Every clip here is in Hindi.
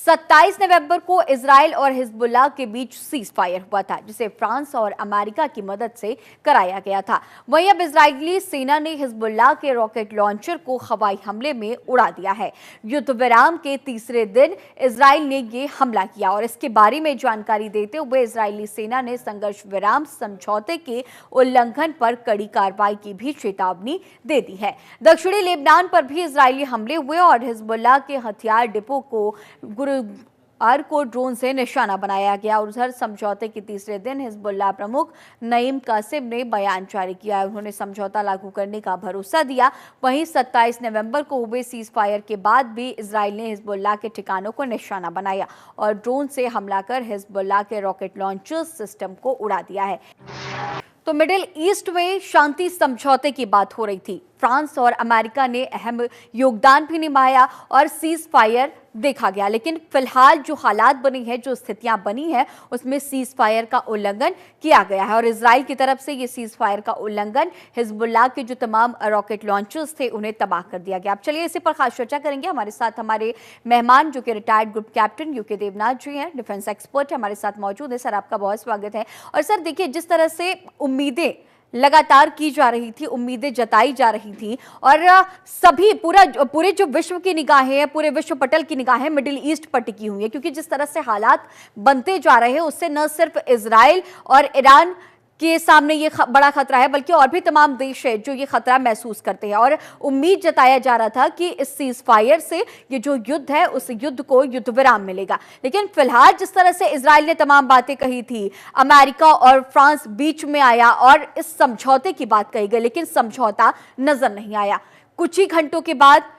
27 नवंबर को इजराइल और हिजबुल्लाह के बीच सीज फायर हुआ था, जिसे फ्रांस और अमेरिका की मदद से कराया गया था। वहीं अब इजरायली सेना ने हिजबुल्लाह के रॉकेट लॉन्चर को हवाई हमले में उड़ा दिया है। युद्ध विराम के तीसरे दिन इजराइल ने ये हमला किया और इसके बारे में जानकारी देते हुए इजरायली सेना ने संघर्ष विराम समझौते के उल्लंघन पर कड़ी कार्रवाई की भी चेतावनी दे दी है। दक्षिणी लेबनान पर भी इजरायली हमले हुए और हिजबुल्लाह के हथियार डिपो को गुरुवार को ड्रोन से निशाना बनाया गया। उधर समझौते के तीसरे दिन हिजबुल्लाह प्रमुख नईम कासिम ने बयान जारी किया। उन्होंने समझौता लागू करने का भरोसा दिया। वहीं 27 नवंबर को हुए सीज फायर के बाद भी इजराइल ने हिजबुल्लाह के ठिकानों को निशाना बनाया और ड्रोन से हमला कर हिजबुल्लाह के रॉकेट लॉन्चर सिस्टम को उड़ा दिया है। तो मिडिल ईस्ट में शांति समझौते की बात हो रही थी। फ्रांस और अमेरिका ने अहम योगदान भी निभाया और सीज फायर देखा गया, लेकिन फिलहाल जो हालात बनी है, जो स्थितियां बनी है, उसमें सीज फायर का उल्लंघन किया गया है और इजराइल की तरफ से ये सीज फायर का उल्लंघन हिजबुल्लाह के जो तमाम रॉकेट लॉन्चर्स थे उन्हें तबाह कर दिया गया। अब चलिए इसी पर खास चर्चा करेंगे। हमारे साथ हमारे मेहमान जो कि retired group captain UK Devnath ji हैं, डिफेंस एक्सपर्ट हमारे साथ मौजूद है। सर, आपका बहुत स्वागत है। और सर देखिए, जिस तरह से उम्मीदें लगातार की जा रही थी, उम्मीदें जताई जा रही थी और सभी पूरे जो विश्व की निगाहें हैं, पूरे विश्व पटल की निगाहें मिडिल ईस्ट पर टिकी हुई है, क्योंकि जिस तरह से हालात बनते जा रहे हैं उससे न सिर्फ इजराइल और ईरान के सामने ये बड़ा खतरा है, बल्कि और भी तमाम देश है जो ये खतरा महसूस करते हैं। और उम्मीद जताया जा रहा था कि इस सीज फायर से ये जो युद्ध है उस युद्ध को युद्ध विराम मिलेगा, लेकिन फिलहाल जिस तरह से इजराइल ने तमाम बातें कही थी, अमेरिका और फ्रांस बीच में आया और इस समझौते की बात कही गई, लेकिन समझौता नजर नहीं आया। कुछ ही घंटों के बाद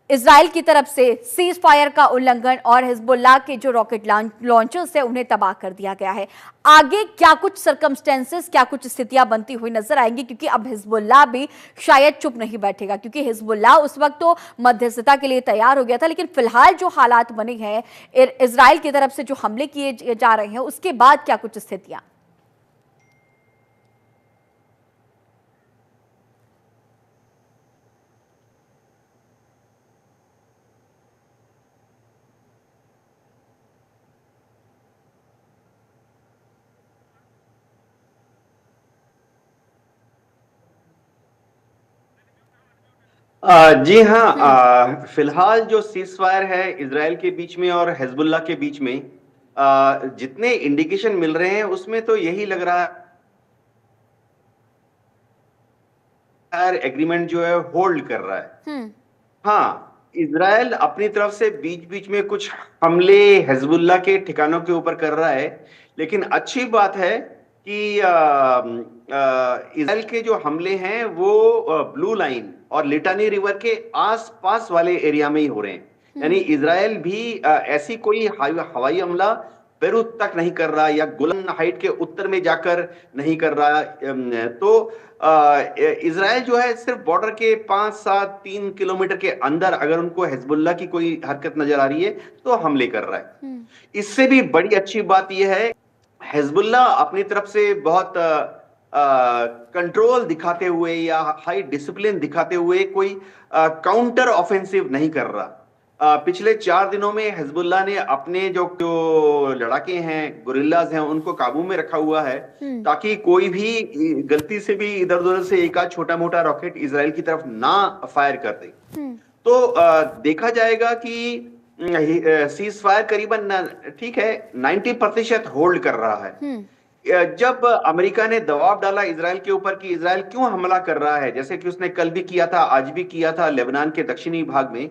इजराइल की तरफ से सीज फायर का उल्लंघन और हिजबुल्लाह के जो रॉकेट लॉन्चर्स है उन्हें तबाह कर दिया गया है। आगे क्या कुछ सर्कमस्टेंसेस, क्या कुछ स्थितियां बनती हुई नजर आएंगी, क्योंकि अब हिजबुल्लाह भी शायद चुप नहीं बैठेगा, क्योंकि हिजबुल्लाह उस वक्त तो मध्यस्थता के लिए तैयार हो गया था, लेकिन फिलहाल जो हालात बने हैं, इजराइल की तरफ से जो हमले किए जा रहे हैं, उसके बाद क्या कुछ स्थितियां? जी हाँ। फिलहाल जो सीज फायर है इजराइल के बीच में और हिजबुल्लाह के बीच में जितने इंडिकेशन मिल रहे हैं उसमें तो यही लग रहा है एग्रीमेंट जो है होल्ड कर रहा है। हाँ, इजराइल अपनी तरफ से बीच बीच में कुछ हमले हिजबुल्लाह के ठिकानों के ऊपर कर रहा है, लेकिन अच्छी बात है कि इजराइल के जो हमले हैं वो ब्लू लाइन और लिटानी रिवर के आसपास वाले एरिया में ही हो रहे हैं। यानी इजराइल भी ऐसी कोई हवाई हमला बेरूत तक नहीं कर रहा या गोलन हाइट के उत्तर में जाकर नहीं कर रहा। तो इजराइल जो है सिर्फ बॉर्डर के 5-7-3 किलोमीटर के अंदर अगर उनको हिजबुल्लाह की कोई हरकत नजर आ रही है तो हमले कर रहा है। इससे भी बड़ी अच्छी बात यह है, हिजबुल्लाह अपनी तरफ से बहुत कंट्रोल दिखाते हुए या हाई डिसिप्लिन दिखाते हुए कोई काउंटर ऑफेंसिव नहीं कर रहा। पिछले 4 दिनों में हिजबुल्लाह ने अपने जो लड़ाके हैं, गुरिल्लाज हैं, उनको काबू में रखा हुआ है ताकि कोई भी गलती से भी इधर उधर से एक आध छोटा मोटा रॉकेट इजराइल की तरफ ना फायर कर दे। तो देखा जाएगा कि सीज फायर करीबन ठीक है 90% होल्ड कर रहा है। जब अमेरिका ने दबाव डाला इजराइल के ऊपर कि इजराइल क्यों हमला कर रहा है, जैसे कि उसने कल भी किया था, आज भी किया था लेबनान के दक्षिणी भाग में,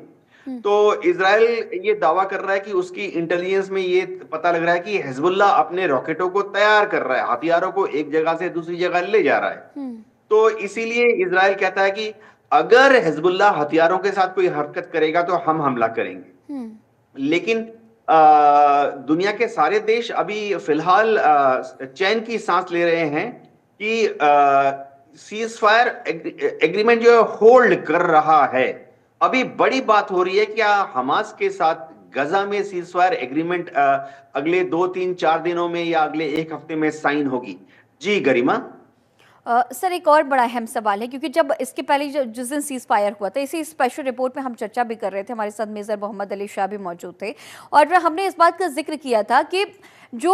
तो इजराइल ये दावा कर रहा है कि उसकी इंटेलिजेंस में ये पता लग रहा है कि हिजबुल्लाह अपने रॉकेटों को तैयार कर रहा है, हथियारों को एक जगह से दूसरी जगह ले जा रहा है। तो इसीलिए इजराइल कहता है कि अगर हिजबुल्लाह हथियारों के साथ कोई हरकत करेगा तो हम हमला करेंगे। लेकिन दुनिया के सारे देश अभी फिलहाल चैन की सांस ले रहे हैं कि सीज फायर एग्रीमेंट जो है होल्ड कर रहा है। अभी बड़ी बात हो रही है क्या हमास के साथ गजा में सीज फायर एग्रीमेंट अगले 2-3-4 दिनों में या अगले 1 हफ्ते में साइन होगी? जी गरिमा। सर एक और बड़ा अहम सवाल है, क्योंकि जब इसके पहले जिस दिन सीज फायर हुआ था, इसी स्पेशल रिपोर्ट में हम चर्चा भी कर रहे थे, हमारे साथ मेजर मोहम्मद अली शाह भी मौजूद थे, और हमने इस बात का जिक्र किया था कि जो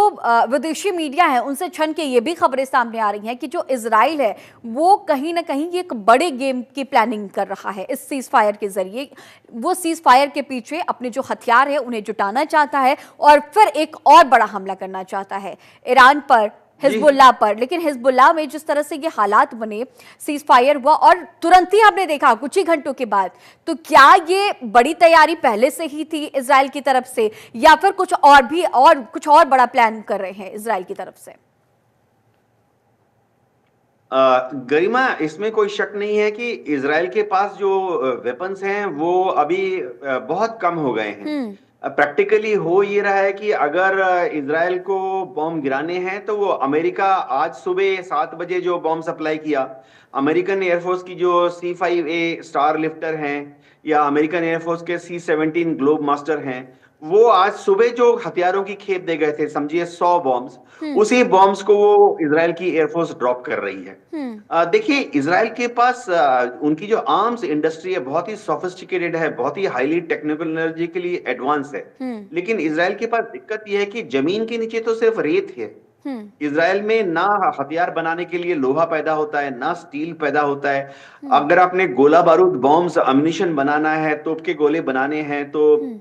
विदेशी मीडिया है उनसे छन के ये भी खबरें सामने आ रही हैं कि जो इजराइल है वो कहीं ना कहीं एक बड़े गेम की प्लानिंग कर रहा है इस सीज फायर के जरिए। वो सीज फायर के पीछे अपने जो हथियार है उन्हें जुटाना चाहता है और फिर एक और बड़ा हमला करना चाहता है ईरान पर, हिजबुल्लाह पर। लेकिन हिजबुल्लाह में जिस तरह से ये हालात बने, सीज फायर हुआ और तुरंत ही हमने देखा कुछ ही घंटों के बाद, तो क्या ये बड़ी तैयारी पहले से ही थी इजराइल की तरफ से, या फिर कुछ और भी और कुछ और बड़ा प्लान कर रहे हैं इजराइल की तरफ से? गरिमा, इसमें कोई शक नहीं है कि इजराइल के पास जो वेपन्स हैं वो अभी बहुत कम हो गए हैं। प्रैक्टिकली हो ये रहा है कि अगर इजराइल को बॉम्ब गिराने हैं तो वो अमेरिका आज सुबह 7 बजे जो बॉम्ब सप्लाई किया, अमेरिकन एयरफोर्स की जो C-5A स्टार लिफ्टर हैं या अमेरिकन एयरफोर्स के C-17 ग्लोब मास्टर हैं, वो आज सुबह जो हथियारों की खेप दे गए थे, समझिए 100 बॉम्ब्स, उसी बॉम्ब्स को वो इजराइल की एयरफोर्स ड्रॉप कर रही है। देखिए, इजराइल के पास उनकी जो आर्म्स इंडस्ट्री है बहुत ही सोफिस्टिकेटेड है, बहुत ही हाईली टेक्नोलॉजिकली एडवांस है। लेकिन इजराइल के पास दिक्कत यह है कि जमीन के नीचे तो सिर्फ रेत है। इजराइल में ना हथियार बनाने के लिए लोहा पैदा होता है, ना स्टील पैदा होता है। अगर आपने गोला बारूद, बॉम्ब्स, अम्यूनिशन बनाना है, तोप के गोले बनाने हैं, तो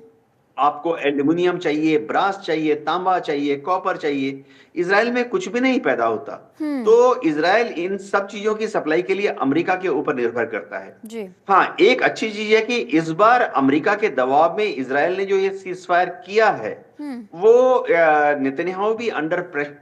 आपको एल्यूमिनियम चाहिए, ब्रास चाहिए, तांबा चाहिए, कॉपर चाहिए। इजराइल में कुछ भी नहीं पैदा होता। तो इजराइल इन सब चीजों की सप्लाई के लिए अमेरिका के ऊपर निर्भर करता है जी। हाँ, एक अच्छी चीज है कि इस बार अमेरिका के दबाव में इजराइल ने जो ये सीज फायर किया है वो नेतन्याहू भी अंडर प्रेशर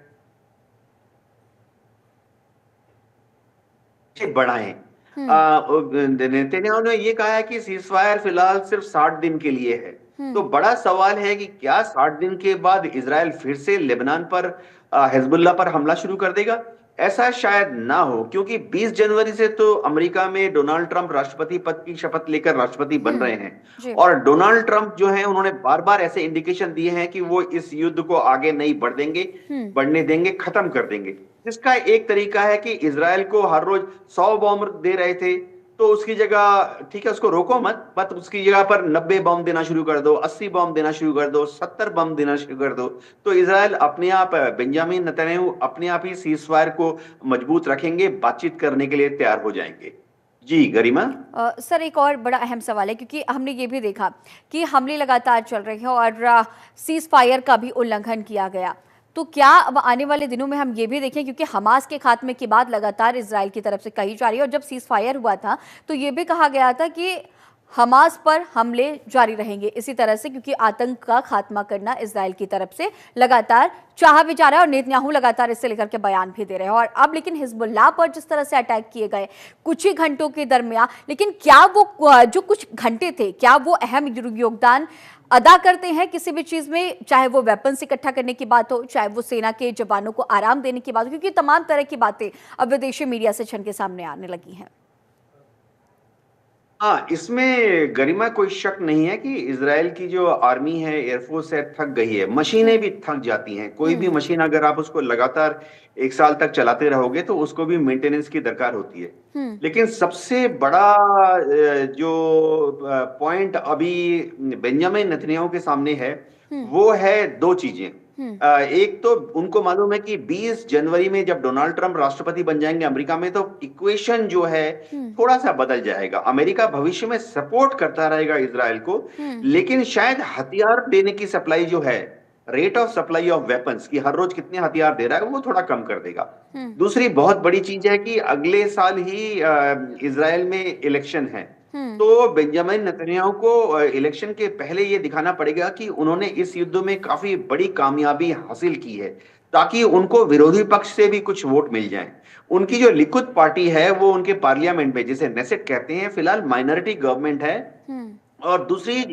बढ़ाएं। नेतन्याहू ने ये कहा है कि सीज फायर फिलहाल सिर्फ 60 दिन के लिए है। तो बड़ा सवाल है कि क्या 60 दिन के बाद इजराइल फिर से लेबनान पर, हिजबुल्लाह पर हमला शुरू कर देगा? ऐसा शायद ना हो, क्योंकि 20 जनवरी से तो अमेरिका में डोनाल्ड ट्रंप राष्ट्रपति पद की शपथ लेकर राष्ट्रपति बन रहे हैं और डोनाल्ड ट्रंप जो है उन्होंने बार बार ऐसे इंडिकेशन दिए हैं कि वो इस युद्ध को आगे नहीं बढ़ने देंगे, खत्म कर देंगे। जिसका एक तरीका है कि इजराइल को हर रोज 100 बॉम्ब दे रहे थे, तो उसकी जगह ठीक है, उसको रोको मत, बट उसकी जगह पर 90 बम देना शुरू कर दो, 80 बम देना शुरू कर दो, 70 बम देना शुरू कर दो। तो इजराइल अपने आप, बेंजामिन नेतन्याहू अपने आप ही सीज फायर को मजबूत रखेंगे, बातचीत करने के लिए तैयार हो जाएंगे। जी गरिमा। सर एक और बड़ा अहम सवाल है, क्योंकि हमने ये भी देखा कि हमले लगातार चल रहे हैं और सीज फायर का भी उल्लंघन किया गया। तो क्या अब आने वाले दिनों में हम ये भी देखें, क्योंकि हमास के खात्मे की बात लगातार इजराइल की तरफ से कही जा रही है और जब सीज फायर हुआ था तो ये भी कहा गया था कि हमास पर हमले जारी रहेंगे इसी तरह से, क्योंकि आतंक का खात्मा करना इजराइल की तरफ से लगातार चाहा भी जा रहा है और नेतन्याहू लगातार इससे लेकर के बयान भी दे रहे हैं। और अब लेकिन हिजबुल्लाह पर जिस तरह से अटैक किए गए कुछ ही घंटों के दरमियान, लेकिन क्या वो जो कुछ घंटे थे, क्या वो अहम योगदान अदा करते हैं किसी भी चीज में, चाहे वो वेपन्स इकट्ठा करने की बात हो, चाहे वो सेना के जवानों को आराम देने की बात हो, क्योंकि तमाम तरह की बातें अब विदेशी मीडिया से छन के सामने आने लगी हैं। हाँ, इसमें गरिमा कोई शक नहीं है कि इजराइल की जो आर्मी है, एयरफोर्स है, थक गई है। मशीनें भी थक जाती हैं। कोई भी मशीन अगर आप उसको लगातार 1 साल तक चलाते रहोगे तो उसको भी मेंटेनेंस की दरकार होती है। लेकिन सबसे बड़ा जो पॉइंट अभी बेंजामिन नेतन्याहू के सामने है वो है 2 चीजें। एक तो उनको मालूम है कि 20 जनवरी में जब डोनाल्ड ट्रंप राष्ट्रपति बन जाएंगे अमेरिका में, तो इक्वेशन जो है थोड़ा सा बदल जाएगा। अमेरिका भविष्य में सपोर्ट करता रहेगा इजराइल को, लेकिन शायद हथियार देने की सप्लाई जो है, rate of supply of weapons की हर रोज कितने हथियार दे रहा है, वो थोड़ा कम कर देगा। दूसरी बहुत बड़ी चीज है कि अगले साल ही इजराइल में इलेक्शन है, तो बेंजामिन नेतन्याहू को इलेक्शन के पहले ये दिखाना पड़ेगा कि उन्होंने इस युद्ध में काफी बड़ी कामयाबी हासिल की है, ताकि उनको विरोधी पक्ष से भी कुछ वोट मिल जाएं। उनकी जो लिकुद पार्टी है वो उनके पार्लियामेंट में, जिसे नेसेट कहते हैं, फिलहाल माइनॉरिटी गवर्नमेंट है और दूसरी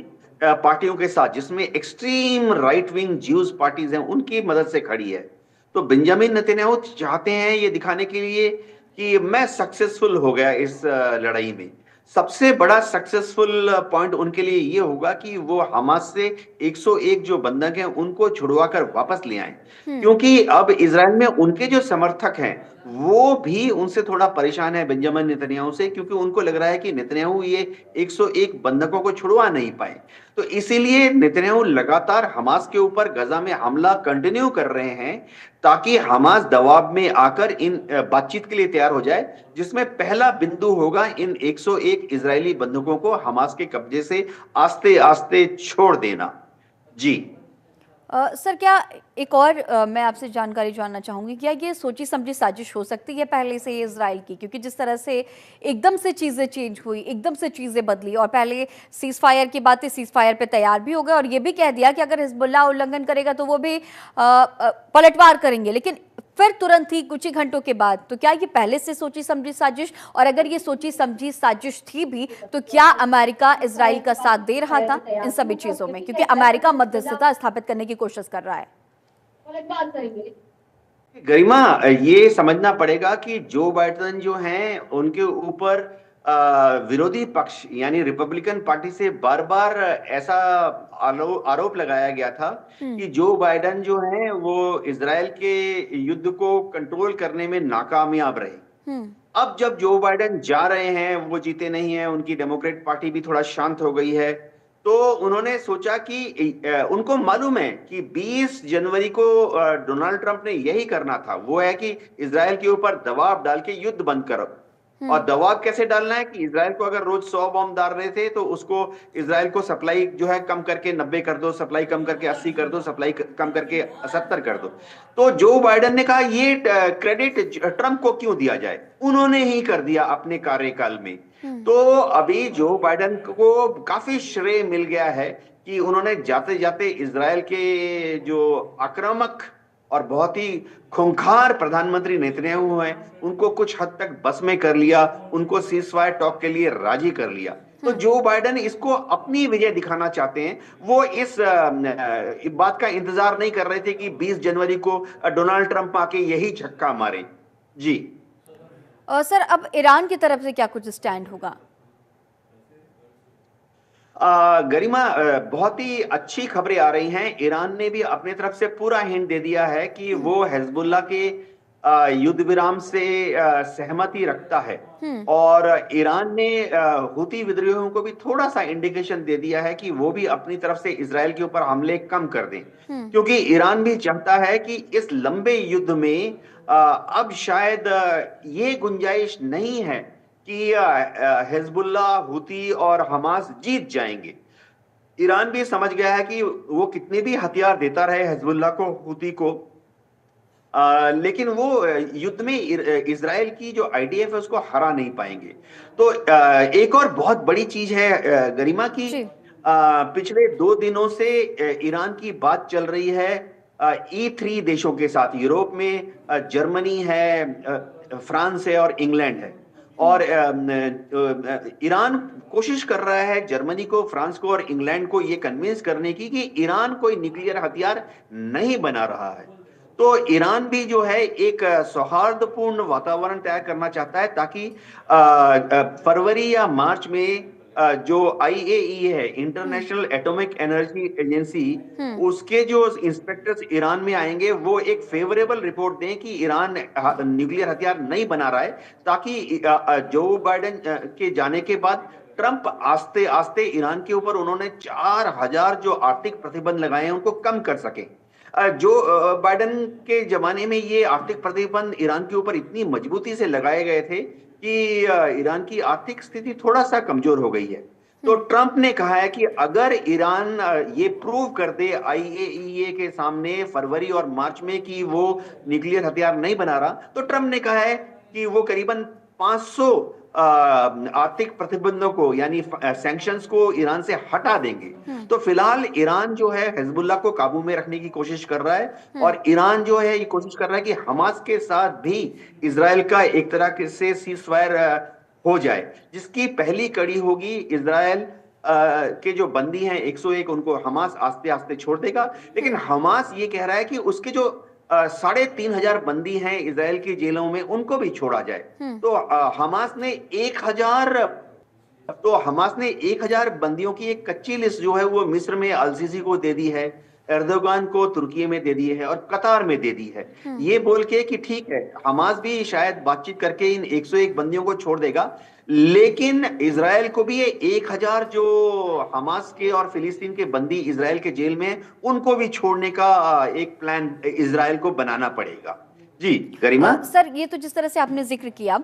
पार्टियों के साथ, जिसमें extreme right wing Jews parties हैं, उनकी मदद से खड़ी है। तो बेंजामिन नेतन्याहू चाहते हैं ये दिखाने के लिए कि मैं सक्सेसफुल हो गया इस लड़ाई में। सबसे बड़ा सक्सेसफुल पॉइंट उनके लिए ये होगा कि वो हमास से 101 जो बंधक हैं उनको छुड़वा कर वापस ले आए, हम्म। क्योंकि अब इजराइल में उनके जो समर्थक हैं वो भी उनसे थोड़ा परेशान है बेंजामिन नेतन्याहू से, क्योंकि उनको लग रहा है कि नेतन्याहू ये 101 बंधकों को छुड़वा नहीं पाए। तो इसीलिए नेतन्याहू लगातार हमास के ऊपर गजा में हमला कंटिन्यू कर रहे हैं, ताकि हमास दबाव में आकर इन बातचीत के लिए तैयार हो जाए, जिसमें पहला बिंदु होगा इन 101 इजरायली बंधकों को हमास के कब्जे से आस्ते आस्ते छोड़ देना। जी। सर, क्या एक और मैं आपसे जानकारी जानना चाहूंगी, क्या ये सोची समझी साजिश हो सकती है पहले से ये इजराइल की? क्योंकि जिस तरह से एकदम से चीज़ें चेंज हुई, एकदम से चीज़ें बदली, और पहले सीज फायर की बात थी, सीज फायर पे तैयार भी हो गए और ये भी कह दिया कि अगर हिजबुल्लाह उल्लंघन करेगा तो वो भी पलटवार करेंगे, लेकिन फिर तुरंत ही कुछ ही घंटों के बाद। तो क्या ये पहले से सोची समझी साजिश, और अगर ये सोची समझी साजिश थी भी, तो क्या अमेरिका इजराइल का साथ दे रहा था इन सभी चीजों में? क्योंकि अमेरिका मध्यस्थता स्थापित करने की कोशिश कर रहा है। गरिमा, ये समझना पड़ेगा कि जो बाइडेन जो हैं उनके ऊपर विरोधी पक्ष यानी रिपब्लिकन पार्टी से बार बार ऐसा आरोप लगाया गया था कि जो बाइडेन जो हैं वो इजराइल के युद्ध को कंट्रोल करने में नाकामयाब रहे। अब जब जो बाइडेन जा रहे हैं, वो जीते नहीं हैं, उनकी डेमोक्रेट पार्टी भी थोड़ा शांत हो गई है, तो उन्होंने सोचा कि उनको मालूम है कि 20 जनवरी को डोनाल्ड ट्रंप ने यही करना था, वो है कि इजराइल के ऊपर दबाव डाल के युद्ध बंद करो। और दबाव कैसे डालना है कि इजराइल को अगर रोज 100 बॉम्ब डाल रहे थे तो उसको इजराइल को सप्लाई जो है कम करके 90 कर दो, सप्लाई कम करके 80 कर दो, सप्लाई कम करके 70 कर दो। तो जो बाइडेन ने कहा ये क्रेडिट ट्रंप को क्यों दिया जाए, उन्होंने ही कर दिया अपने कार्यकाल में। तो अभी जो बाइडेन को काफी श्रेय मिल गया है कि उन्होंने जाते जाते इजराइल के जो आक्रामक और बहुत ही खूंखार प्रधानमंत्री नेतन्याहू हैं उनको कुछ हद तक बस में कर लिया, उनको सीज फायर टॉक के लिए राजी कर लिया। तो जो बाइडेन इसको अपनी विजय दिखाना चाहते हैं, वो इस बात का इंतजार नहीं कर रहे थे कि 20 जनवरी को डोनाल्ड ट्रंप आके यही छक्का मारे। जी। सर, अब ईरान की तरफ से क्या कुछ स्टैंड होगा? गरिमा, बहुत ही अच्छी खबरें आ रही हैं। ईरान ने भी अपने तरफ से पूरा हिंट दे दिया है कि वो हिजबुल्लाह के युद्ध विराम से सहमति रखता है, और ईरान ने हुती विद्रोहियों को भी थोड़ा सा इंडिकेशन दे दिया है कि वो भी अपनी तरफ से इजराइल के ऊपर हमले कम कर दें, क्योंकि ईरान भी चाहता है कि इस लंबे युद्ध में अब शायद ये गुंजाइश नहीं है कि हिजबुल्लाह, हुती और हमास जीत जाएंगे। ईरान भी समझ गया है कि वो कितने भी हथियार देता रहे हिजबुल्लाह को, हुती को, लेकिन वो युद्ध में इजराइल की जो आईडीएफ है उसको हरा नहीं पाएंगे। तो एक और बहुत बड़ी चीज है गरिमा की, पिछले 2 दिनों से ईरान की बात चल रही है E3 देशों के साथ। यूरोप में जर्मनी है, फ्रांस है और इंग्लैंड है, और ईरान कोशिश कर रहा है जर्मनी को, फ्रांस को और इंग्लैंड को ये कन्विंस करने की कि ईरान कोई न्यूक्लियर हथियार नहीं बना रहा है। तो ईरान भी जो है एक सौहार्दपूर्ण वातावरण तैयार करना चाहता है, ताकि फरवरी या मार्च में जो IAEA है, इंटरनेशनल एटॉमिक एनर्जी एजेंसी, उसके जो इंस्पेक्टर्स ईरान में आएंगे वो एक फेवरेबल रिपोर्ट दें कि ईरान न्यूक्लियर हथियार नहीं बना रहा है, ताकि जो बाइडेन के जाने के बाद ट्रंप आस्ते आस्ते ईरान के ऊपर उन्होंने 4000 जो आर्थिक प्रतिबंध लगाए हैं उनको कम कर सके। जो बाइडेन के जमाने में ये आर्थिक प्रतिबंध ईरान के ऊपर इतनी मजबूती से लगाए गए थे कि ईरान की आर्थिक स्थिति थोड़ा सा कमजोर हो गई है। तो ट्रंप ने कहा है कि अगर ईरान ये प्रूव कर दे IAEA के सामने फरवरी और मार्च में कि वो न्यूक्लियर हथियार नहीं बना रहा, तो ट्रंप ने कहा है कि वो करीबन 500 आर्थिक प्रतिबंधों को यानी सैंक्शंस को ईरान से हटा देंगे। तो फिलहाल ईरान जो है हिजबुल्लाह को काबू में रखने की कोशिश कर रहा है, और ईरान जो है ये कोशिश कर रहा है कि हमास के साथ भी इजराइल का एक तरह से सीज फायर हो जाए, जिसकी पहली कड़ी होगी इजराइल के जो बंदी हैं 101 उनको हमास आस्ते आस्ते छोड़ देगा। लेकिन हमास ये कह रहा है कि उसके जो 3500 बंदी हैं इजराइल की जेलों में उनको भी छोड़ा जाए। तो हमास ने 1000 तो हमास ने 1000 बंदियों की एक कच्ची लिस्ट जो है वो मिस्र में अल सीसी को दे दी है, एर्दोगान को तुर्की में दे दी है और कतार में दे दी है। ये बोल के कि ठीक है, हमास भी शायद बातचीत करके इन 101 बंदियों को छोड़ देगा, लेकिन इजराइल को भी ये 1000 जो हमास के और फिलिस्तीन के बंदी इजराइल के जेल में, उनको भी छोड़ने का एक प्लान इजराइल को बनाना पड़ेगा। जी गरिमा। सर, ये तो जिस तरह से आपने जिक्र किया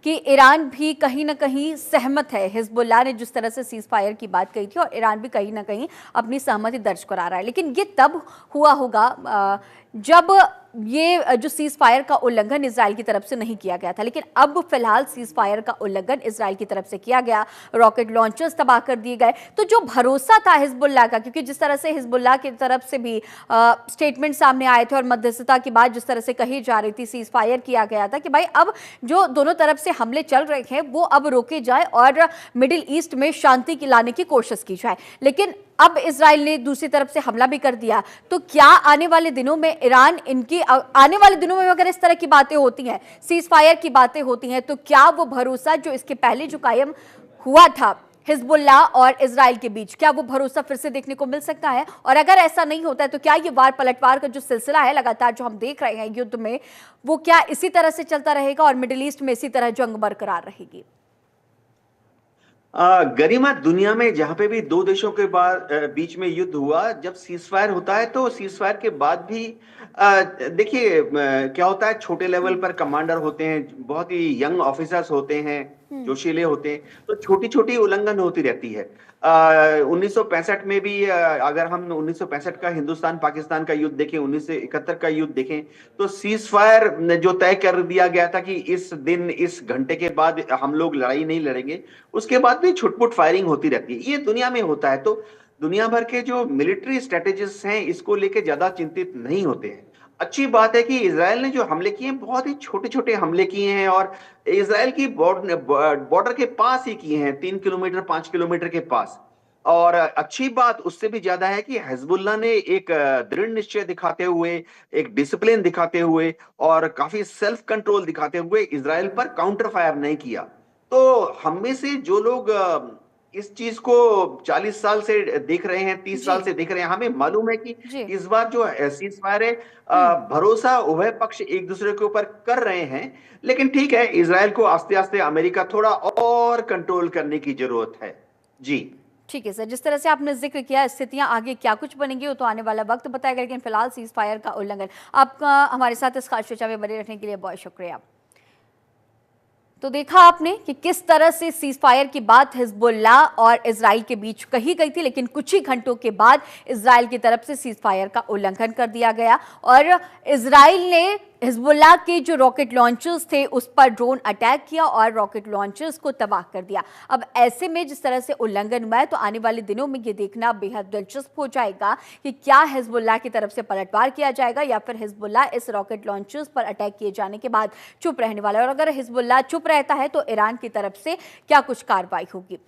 कि ईरान भी कहीं ना कहीं सहमत है, हिजबुल्लाह ने जिस तरह से सीज फायर की बात कही थी और ईरान भी कहीं ना कहीं अपनी सहमति दर्ज करा रहा है, लेकिन ये तब हुआ होगा जब ये जो सीज फायर का उल्लंघन इजराइल की तरफ से नहीं किया गया था, लेकिन अब फिलहाल सीज फायर का उल्लंघन इजराइल की तरफ से किया गया, रॉकेट लॉन्चर्स तबाह कर दिए गए। तो जो भरोसा था हिजबुल्लाह का, क्योंकि जिस तरह से हिजबुल्लाह की तरफ से भी स्टेटमेंट सामने आए थे और मध्यस्थता की बात जिस तरह से कही जा रही थी, सीज फायर किया गया था कि भाई अब जो दोनों तरफ से हमले चल रहे हैं वो अब रोके जाए और मिडिल ईस्ट में शांति की लाने की कोशिश की जाए, लेकिन अब इजराइल ने दूसरी तरफ से हमला भी कर दिया। तो क्या आने वाले दिनों में ईरान आने वाले दिनों में अगर इस तरह की बातें होती हैं, सीज फायर की बातें होती हैं, तो क्या वो भरोसा जो इसके पहले जो कायम हुआ था हिजबुल्लाह और इजराइल के बीच, क्या वो भरोसा फिर से देखने को मिल सकता है? और अगर ऐसा नहीं होता है तो क्या ये वार पलटवार का जो सिलसिला है लगातार जो हम देख रहे हैं युद्ध में, वो क्या इसी तरह से चलता रहेगा और मिडिल ईस्ट में इसी तरह जंग बरकरार रहेगी? गरिमा, दुनिया में जहां पे भी दो देशों के बीच में युद्ध हुआ, जब सीजफायर होता है तो सीजफायर के बाद भी देखिए क्या होता है, छोटे लेवल पर कमांडर होते हैं, बहुत ही यंग ऑफिसर्स होते हैं, जोशीले होते हैं, तो छोटी छोटी उल्लंघन होती रहती है। 1965 में भी अगर हम 1965 का हिंदुस्तान पाकिस्तान का युद्ध देखें, 1971 का युद्ध देखें, तो सीज फायर जो तय कर दिया गया था कि इस दिन इस घंटे के बाद हम लोग लड़ाई नहीं लड़ेंगे, उसके बाद भी छुटपुट फायरिंग होती रहती है। ये दुनिया में होता है, तो दुनिया भर के जो मिलिट्री स्ट्रेटेजिस्ट हैं इसको लेके ज्यादा चिंतित नहीं होते हैं। अच्छी बात है कि इजराइल ने जो हमले किए हैं बहुत ही छोटे छोटे हमले किए हैं और इजराइल की बॉर्डर के पास ही किए हैं, 3 किलोमीटर 5 किलोमीटर के पास। और अच्छी बात उससे भी ज्यादा है कि हिजबुल्लाह ने एक दृढ़ निश्चय दिखाते हुए, एक डिसिप्लिन दिखाते हुए और काफी सेल्फ कंट्रोल दिखाते हुए इजराइल पर काउंटर फायर नहीं किया। तो हम में से जो लोग इस चीज को 40 साल से देख रहे हैं, 30 साल से देख रहे हैं, हमें मालूम है कि इस बार जो सीज फायर है, भरोसा उभय पक्ष एक दूसरे के ऊपर कर रहे हैं, लेकिन ठीक है, इजराइल को आस्ते आस्ते अमेरिका थोड़ा और कंट्रोल करने की जरूरत है। जी ठीक है सर, जिस तरह से आपने जिक्र किया, स्थितियां आगे क्या कुछ बनेंगी वो तो आने वाला वक्त बताएगा, लेकिन फिलहाल सीज फायर का उल्लंघन। आपका हमारे साथ इस खास चर्चा में बने रहने के लिए बहुत शुक्रिया। तो देखा आपने कि किस तरह से सीज फायर की बात हिजबुल्लाह और इजराइल के बीच कही गई थी, लेकिन कुछ ही घंटों के बाद इजराइल की तरफ से सीज फायर का उल्लंघन कर दिया गया और इजराइल ने हिजबुल्लाह के जो रॉकेट लॉन्चर्स थे उस पर ड्रोन अटैक किया और रॉकेट लॉन्चर्स को तबाह कर दिया। अब ऐसे में जिस तरह से उल्लंघन हुआ है, तो आने वाले दिनों में ये देखना बेहद दिलचस्प हो जाएगा कि क्या हिजबुल्लाह की तरफ से पलटवार किया जाएगा या फिर हिजबुल्लाह इस रॉकेट लॉन्चर्स पर अटैक किए जाने के बाद चुप रहने वाला है, और अगर हिजबुल्लाह चुप रहता है तो ईरान की तरफ से क्या कुछ कार्रवाई होगी।